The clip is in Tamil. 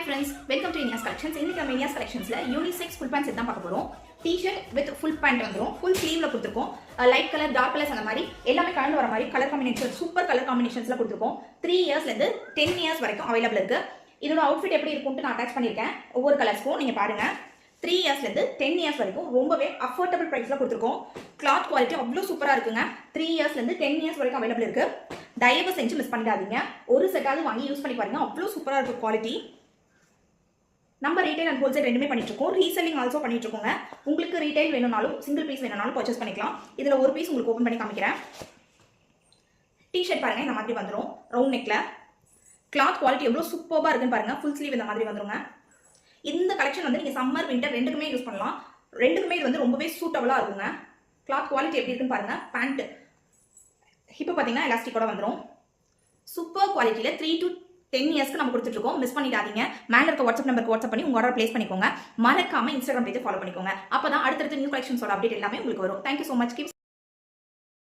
Hi friends, welcome to India's Collections. இன்னைக்கு நம்ம India's Collectionsல யூனிசெக்ஸ் ஃபுல் பேண்ட் செட் தான் பார்க்க போறோம். T-shirt with full pant வந்துரும். full sleeveல கொடுத்திருக்கோம். லைட் கலர், டார்க் கலர்ஸ் அந்த மாதிரி எல்லாமே கலந்து வர மாதிரி கலர் காம்பினேஷன் சூப்பர் கலர் காம்பினேஷன்ஸ்ல கொடுத்திருக்கோம். 3 இயர்ஸ்ல இருந்து 10 இயர்ஸ் வரைக்கும் அவேலபிள் இருக்கு. இதோட அவுட்ஃபிட் எப்படி இருக்கும்னு நான் அட்டாச் பண்ணிருக்கேன். ஒவ்வொரு கலர்ஸ்க்கும் நீங்க பாருங்க. 3 இயர்ஸ்ல இருந்து 10 இயர்ஸ் வரைக்கும் ரொம்பவே அஃபோர்டபிள் பிரைஸ்ல கொடுத்திருக்கோம். கிளாத் குவாலிட்டி அவ்வளவு சூப்பரா இருக்குங்க. 3 இயர்ஸ்ல இருந்து 10 இயர்ஸ் வரைக்கும் அவேலபிள் இருக்கு. தயவு செஞ்சு மிஸ் பண்ணிடாதீங்க. ஒரு செட்டாவது வாங்கி யூஸ் பண்ணி பாருங்க. அவ்வளவு சூப்பரா இருக்கு குவாலிட்டி. நம்ம ரீட்டைல் அண்ட் ஹோல்சேல் ரெண்டுமே பண்ணிட்டு இருக்கோம். ரீசெல்லிங் ஆல்சோ பண்ணிட்டு இருக்கோங்க. உங்களுக்கு ரீட்டைல் வேணும்னாலும் சிங்கிள் பீஸ் வேணும்னாலும் பர்ச்சேஸ் பண்ணிக்கலாம். இதுல ஒரு பீஸ் உங்களுக்கு ஓபன் பண்ணி காமிக்கிறேன். டி-ஷர்ட் பாருங்க இந்த மாதிரி வந்துரும். ரவுண்ட் நெக்ல கிளாத் குவாலிட்டி எவ்வளவு சூப்பரா இருக்குன்னு பாருங்க. ஃபுல் ஸ்லீவ் இந்த மாதிரி வந்துருங்க. இந்த கலெக்ஷன் வந்து நீங்க சம்மர் வின்டர் ரெண்டுக்குமே யூஸ் பண்ணலாம். ரெண்டுக்குமே இது வந்து ரொம்பவே சூட்டபிளா இருக்குங்க. கிளாத் குவாலிட்டி எப்படி இருக்குன்னு பாருங்க. பேண்ட் ஹிப் பாத்தீங்கன்னா எலாஸ்டிக்கோட வந்துரும். சூப்பர் குவாலிட்டியில 3 to 10 இயர்ஸ்க்கு நம்ம கொடுத்துட்டு இருக்கோம். மிஸ் பண்ணிடாதீங்க. மேல இருக்க வாட்ஸ்அப் நம்பருக்கு வாட்ஸ்அப் பண்ணி உங்க ஆர்டர் பிளேஸ் பண்ணிக்கோங்க. மறக்காம இன்ஸ்டாகிராம் பேஜ் ஃபாலோ பண்ணிக்கோங்க. அப்பதான் அடுத்தடுத்து நியூ கலெக்ஷன்ஸோட அப்டேட் எல்லாமே உங்களுக்கு வரும். Thank you so much.